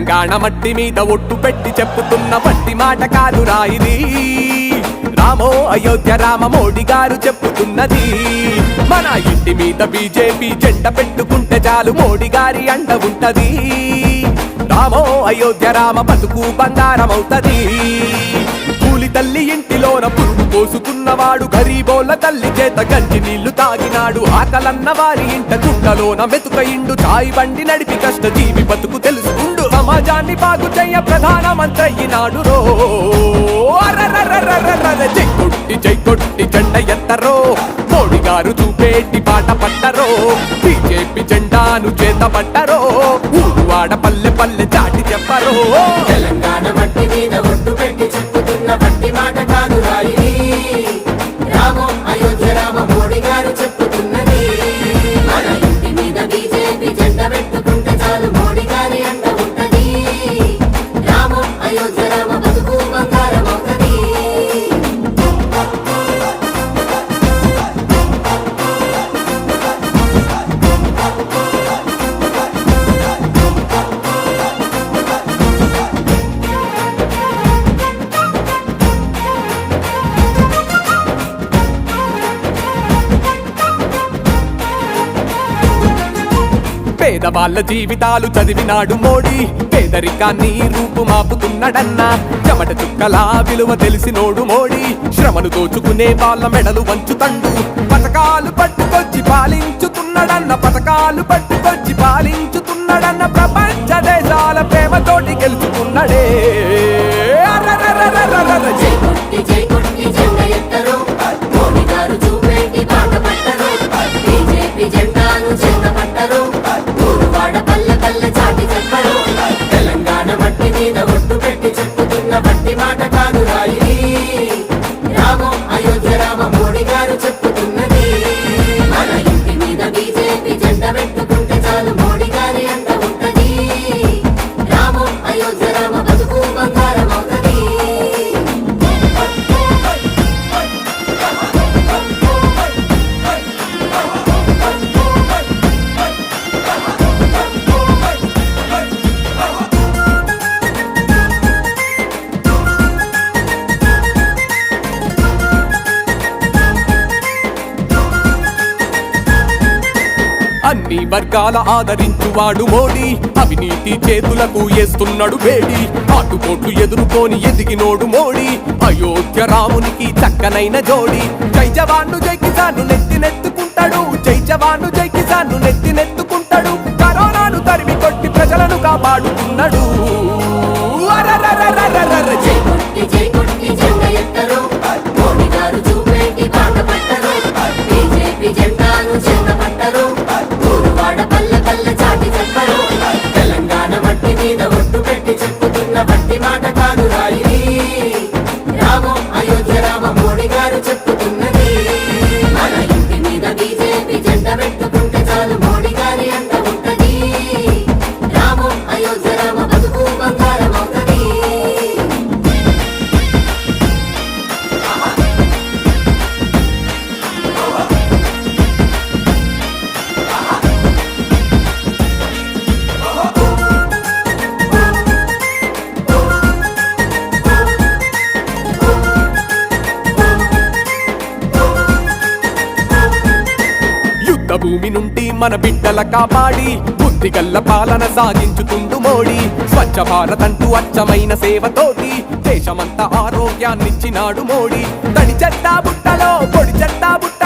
తెలంగాణ మట్టి మీద ఒట్టు పెట్టి చెప్పుతున్న పట్టి మాట కాదురా ఇది. రామో అయోధ్య రామ మోడీ గారు చెప్పుతున్నది. మన ఇంటి మీద బీజేపీ జెండ పెట్టుకుంటే చాలు మోడీ గారి అండ ఉంటది. రామో అయోధ్య రామ బతుకు బంగారమవుతది. కూలి తల్లి ఇంటిలోన పురుగు పోసుకున్నవాడు, గరీబోళ్ళ తల్లి చేత గంజి నీళ్లు తాగినాడు. ఆకలన్న వారి ఇంట కుండలోన మెతుక ఇండు, చాయి బండి నడిపి కష్ట జీవి బతుకు తెలుసుకుండు. సమాజాన్ని బాగు చెయ్య ప్రధానమంత్రి అయినాడు రో. జై కొట్టి జెండ ఎత్తరో, మోడీ గారు చూపేటి పాట పట్టరో. బీజేపీ జెండాను చేత పట్టరో, ఊరువాడ పల్లె పల్లె చాటి చెప్పరో. తెలంగాణ మట్టి మీద ఒట్టు పెట్టి చెప్పుతున్న పట్టి మాట కాదు రాయి. రామో అయోధ్య రామ మోడీ గారు చెప్పుతున్నది. మన ఇంటి మీద బీజేపీ జెండ పెట్టుకుంటే చాలు మోడీ గారి అంట ఉంటది. రామో అయోధ్య రామ బతుకు బంగారం అవుతది. పేదవాళ్ళ జీవితాలు చదివినాడు మోడీ, పేదరికాన్ని రూపుమాపుతున్నాడన్నా. చెమట చుక్కలా విలువ తెలిసినోడు మోడీ, శ్రమను దోచుకునే వాళ్ళ మెడలు వంచుతండు. పథకాలు పట్టుకొచ్చి పాలించుతున్నాడన్న, పథకాలు పట్టుకొచ్చి పాలించుతున్నాడన్న. ప్రపంచ దేశాల ప్రేమతోటి గెలుచుకున్నాడే. జై కొట్టి జెండ ఎత్తరో, మోడీ గారు చూపేటి పాట పట్టరో. బీజేపీ జెండాను చేత పట్టరో, ఊరువాడ పల్లె పల్లె చాటి చెప్పరో. తెలంగాణ మట్టి మీద ఒట్టు పెట్టి చెప్పుతున్న పట్టి మాట కాదు రాయి. రామో అయోధ్య రామ మోడీ గారు చెప్పుతున్నది. మన ఇంటి మీద బీజేపీ జెండ పెట్టుకుంటే చాలు మోడీ గారి అంట ఉంటది. రామో అయోధ్య రామ బతుకు బంగారం అవుతది. అన్ని వర్గాల ఆదరించువాడు మోడీ, అవినీతి చేతులకు వేస్తున్నాడు వేడి. ఆటుపోట్లు ఎదుర్కొని ఎదిగినోడు మోడీ, అయోధ్య రామునికి చక్కనైన జోడి. జై జవాను జై కిసాను నెత్తినెత్తుకుంటాడు, జై జవాను జై కిసాను నెత్తినెత్తుకుంటాడు. కరోనాను తరిమి కొట్టి ప్రజలను కాపాడుతున్నాడు. జై కొట్టి జెండ ఎత్తరో, మోడీ గారు చూపేటి పాట పట్టరో. బీజేపీ జెండాను చేత పట్టరో, ఊరువాడ పల్లె పల్లె చాటి చెప్పరో. తెలంగాణ మట్టి మీద ఒట్టు పెట్టి చెప్పుతున్న పట్టి మాట కాదు రాయి. రామో అయోధ్య రామ మోడీ గారు చెప్పుతున్నది. మన ఇంటి మీద బీజేపీ జెండ పెట్టుకుంటే చాలు మోడీ గారి అంట ఉంటది. రామో అయోధ్య రామ బతుకు బంగారం అవుతది. యుద్ధ భూమి నుండి మన బిడ్డల కాపాడి బుద్ధిగల్ల పాలన సాగించుతుండు మోడీ. స్వచ్ఛ భారత్ అంటూ అచ్చమైన సేవతోటి దేశమంతా ఆరోగ్యాన్నిచ్చినాడు మోడీ. తడి చెత్త బుట్టలో పొడి చెత్త బుట్ట